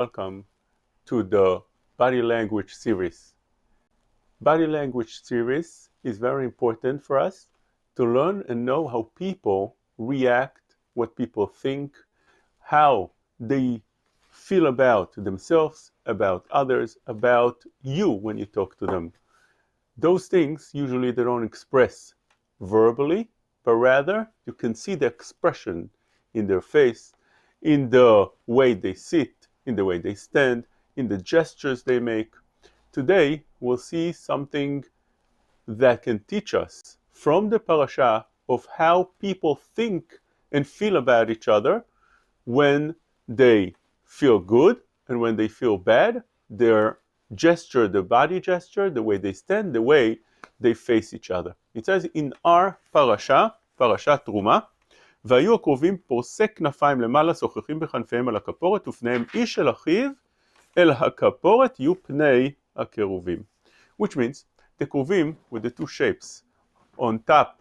welcome to the body language series. Body language series is very important for us to learn and know how people react, what people think, how they feel about themselves, about others, about you when you talk to them. Those things usually they don't express verbally, but rather you can see the expression in their face, in the way they sit, in the way they stand, in the gestures they make. Today we'll see something that can teach us from the parasha of how people think and feel about each other when they feel good and when they feel bad, their gesture, the body gesture, the way they stand, the way they face each other. It says in our parasha, parashat Terumah, והיו הקרובים פורסי כנפיים למעלה, שוחחים בכנפיהם על הכפורת, ופניהם איש אל אחיו, אל הכפורת יהיו פני הקרובים. Which means, the קרובים with the two shapes on top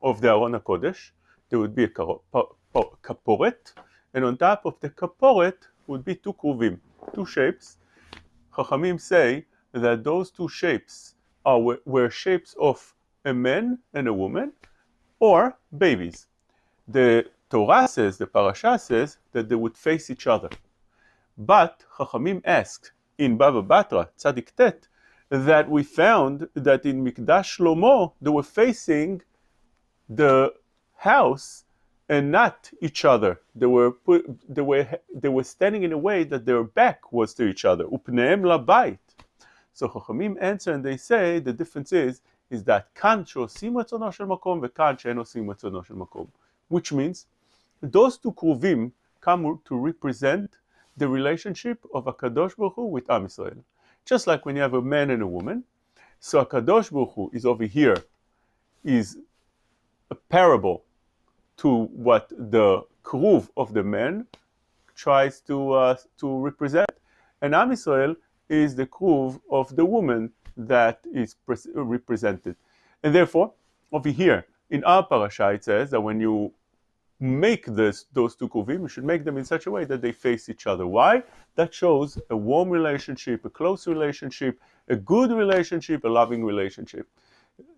of the Aron HaKodesh, there would be a kaporet, and on top of the kaporet would be two kruvim, two shapes. Chachamim say that those two shapes were shapes of a man and a woman, or babies. The Torah says, the parasha says, that they would face each other. But Chachamim asked in Baba Batra, Tzadik Tet, that we found that in Mikdash Shlomo they were facing the house and not each other. They were standing in a way that their back was to each other. Upneim labait. So Chachamim answer and they say the difference is that kan she'osim retzono shel makom vekan she'en osim retzono shel makom. Which means those two kruvim come to represent the relationship of HaKadosh Baruch Hu with Am Yisrael. Just like when you have a man and a woman, so HaKadosh Baruch Hu is over here, is a parable to what the kruv of the man tries to represent, and Am Yisrael is the kruv of the woman that is represented. And therefore, over here in our parasha it says that when you make those two kruvim, you should make them in such a way that they face each other. Why? That shows a warm relationship, a close relationship, a good relationship, a loving relationship.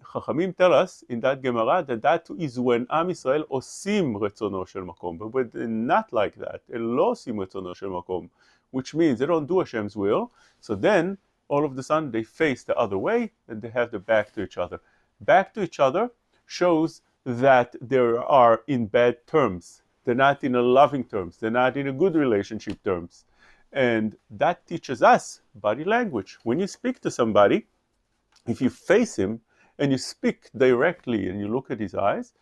Chachamim tell us in that Gemara that is when Am Yisrael osim retzono shel makom, but they're not like that. Elo osim retzono shel makom, which means they don't do Hashem's will. So then, all of a sudden, they face the other way and they have their back to each other. Back to each other shows that they are in bad terms. They're not in a loving terms. They're not in a good relationship terms. And that teaches us body language. When you speak to somebody, if you face him and you speak directly and you look at his eyes,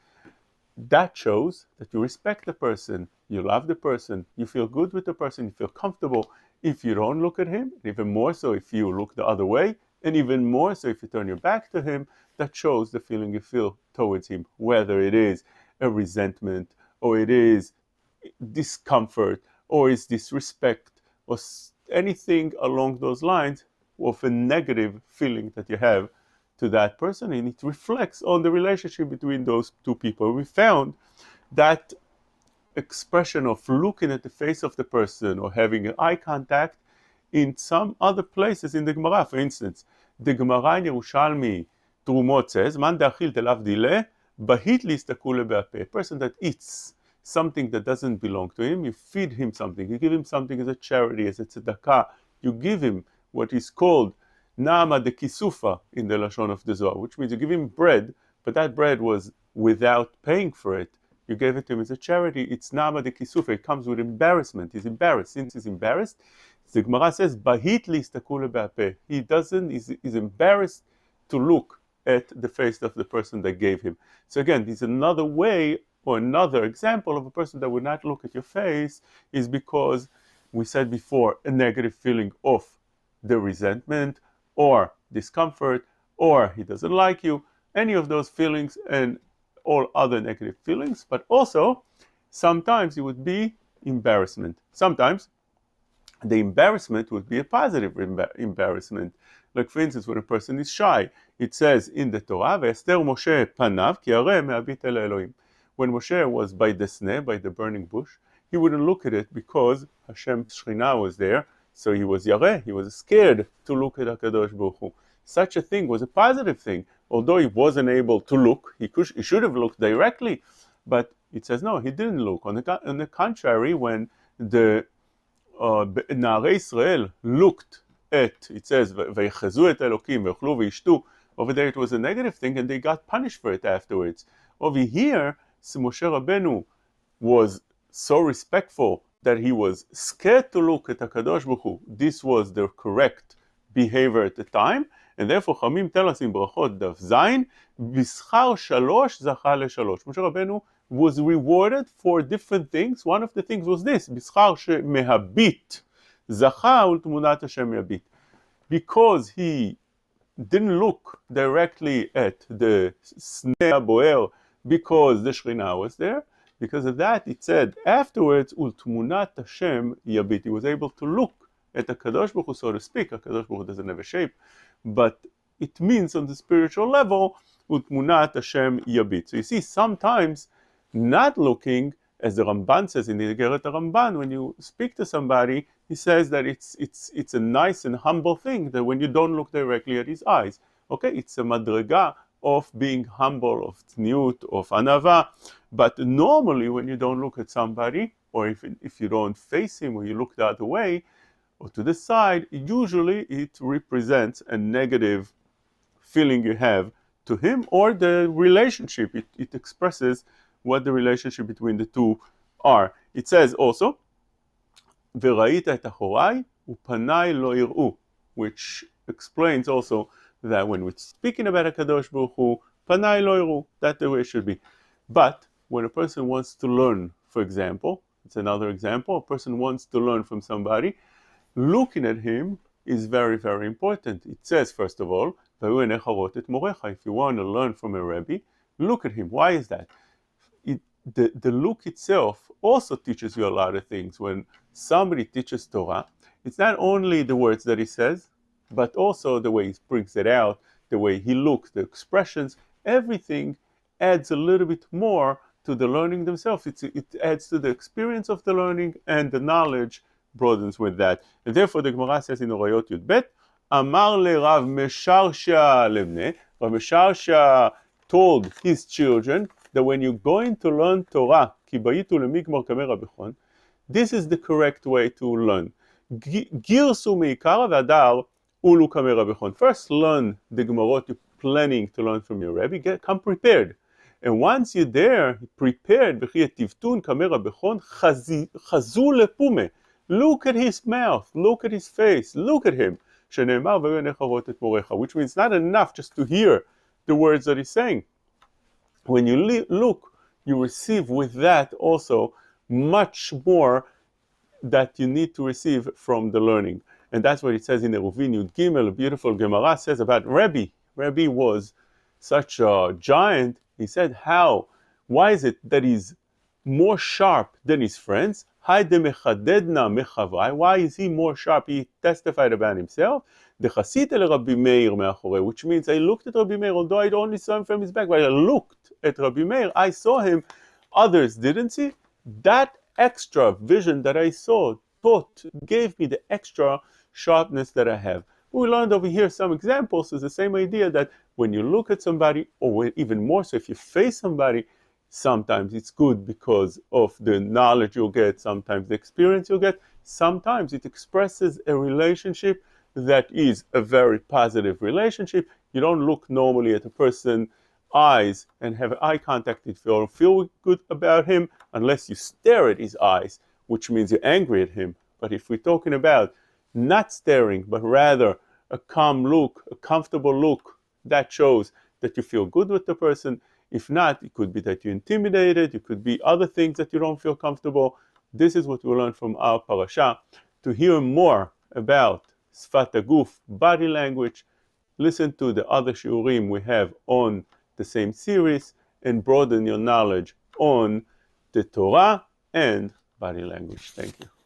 that shows that you respect the person, you love the person, you feel good with the person, you feel comfortable. If you don't look at him, even more so if you look the other way, and even more so if you turn your back to him, that shows the feeling you feel towards him, whether it is a resentment, or it is discomfort, or is disrespect, or anything along those lines of a negative feeling that you have to that person, and it reflects on the relationship between those two people. We found that expression of looking at the face of the person or having an eye contact in some other places in the Gemara. For instance, the Gemara in Yerushalmi Terumot says, Man de'achil telav dile, bahit listakule be'apeh. A person that eats something that doesn't belong to him, you feed him something, you give him something as a charity, as a tzedakah, you give him what is called Nama de Kisufa in the Lashon of the Zohar, which means you give him bread, but that bread was without paying for it. You gave it to him as a charity. It's Nama de Kisufa. It comes with embarrassment. He's embarrassed. Since he's embarrassed, the Gemara says, Bahit listakule be'apeh. He doesn't, he's embarrassed to look at the face of the person that gave him. So again, this is another way or another example of a person that would not look at your face is because we said before a negative feeling of the resentment or discomfort, or he doesn't like you, any of those feelings and all other negative feelings, but also sometimes it would be embarrassment. Sometimes the embarrassment would be a positive embarrassment. Like for instance, when a person is shy, it says in the Torah, "Ve'ester Moshe panav ki harei me'abit el Elohim." When Moshe was by the sneh, by the burning bush, he wouldn't look at it because Hashem Shekhinah was there, so he was yareh, he was scared to look at HaKadosh Baruch Hu. Such a thing was a positive thing. Although he wasn't able to look, he should have looked directly, but it says no, he didn't look. On the contrary, when the Na'arei Israel looked at, it says, V'yechazu et Elokim, v'yachlu v'yishtu, over there it was a negative thing and they got punished for it afterwards. Over here, Moshe Rabbeinu was so respectful that he was scared to look at HaKadosh Baruch Hu. This was the correct behavior at the time, and therefore Chamim tell us in Brachot Daf Zayin, B'schar shalosh zacha leshalosh. Moshe Rabbeinu was rewarded for different things. One of the things was this, B'schar shemehabit zacha ultmunat Hashem yabit. Because he didn't look directly at the sneh boer because the Shekhinah was there. Because of that, it said afterwards, ultmunat Hashem yabit. He was able to look at the Kadosh Baruch Hu, so to speak. HaKadosh Baruch Hu doesn't have a shape, but it means on the spiritual level, ultmunat Hashem yabit. So you see, sometimes not looking, as the Ramban says in the Igeret Ramban, when you speak to somebody, he says that it's a nice and humble thing that when you don't look directly at his eyes, okay, it's a madrega of being humble, of tzniut, of anava. But normally when you don't look at somebody, or if you don't face him, or you look the other way, or to the side, usually it represents a negative feeling you have to him, or the relationship. It expresses what the relationship between the two are. It says also, V'ra'ita et Horaa upanai lo yir'u, which explains also that when we're speaking about HaKadosh Baruch Hu, panai lo yir'u, that's the way it should be. But when a person wants to learn, for example, it's another example, a person wants to learn from somebody, looking at him is very, very important. It says, first of all, if you want to learn from a Rabbi, look at him. Why is that? The look itself also teaches you a lot of things. When somebody teaches Torah, it's not only the words that he says, but also the way he brings it out, the way he looks, the expressions, everything adds a little bit more to the learning themselves. It adds to the experience of the learning, and the knowledge broadens with that. And therefore the Gemara says in Orayot Yud Bet, Amar le Rav Mesharsha lebne, Rav Mesharsha told his children that when you're going to learn Torah, ki bayitu lemigmar kamei rabechon, this is the correct way to learn. Girsu meikara v'adar ulu kamei rabechon. First learn the Gemarot you're planning to learn from your Rabbi, come prepared. And once you're there, prepared, v'chiyativtun kamei rabechon chazu lepume. Look at his mouth, look at his face, look at him. Shene'emar v'yu nechavot et morecha, which means not enough just to hear the words that he's saying. When you look, you receive with that also much more that you need to receive from the learning. And that's what it says in Eruvin Yud Gimel, a beautiful Gemara says about Rabbi. Rabbi was such a giant. He said, how? Why is it that he's more sharp than his friends? Why is he more sharp? He testified about himself. Which means I looked at Rabbi Meir, although I only saw him from his back, but I looked at Rabbi Meir, I saw him, others didn't see. That extra vision that I saw gave me the extra sharpness that I have. We learned over here some examples. It's the same idea that when you look at somebody, or even more so if you face somebody, sometimes it's good because of the knowledge you'll get, sometimes the experience you'll get, sometimes it expresses a relationship that is a very positive relationship. You don't look normally at a person's eyes and have eye contact if you don't feel good about him, unless you stare at his eyes, which means you're angry at him. But if we're talking about not staring, but rather a calm look, a comfortable look, that shows that you feel good with the person. If not, it could be that you're intimidated, it could be other things that you don't feel comfortable. This is what we learn from our parasha. To hear more about Sfat HaGuf, body language, listen to the other shiurim we have on the same series, and broaden your knowledge on the Torah and body language. Thank you.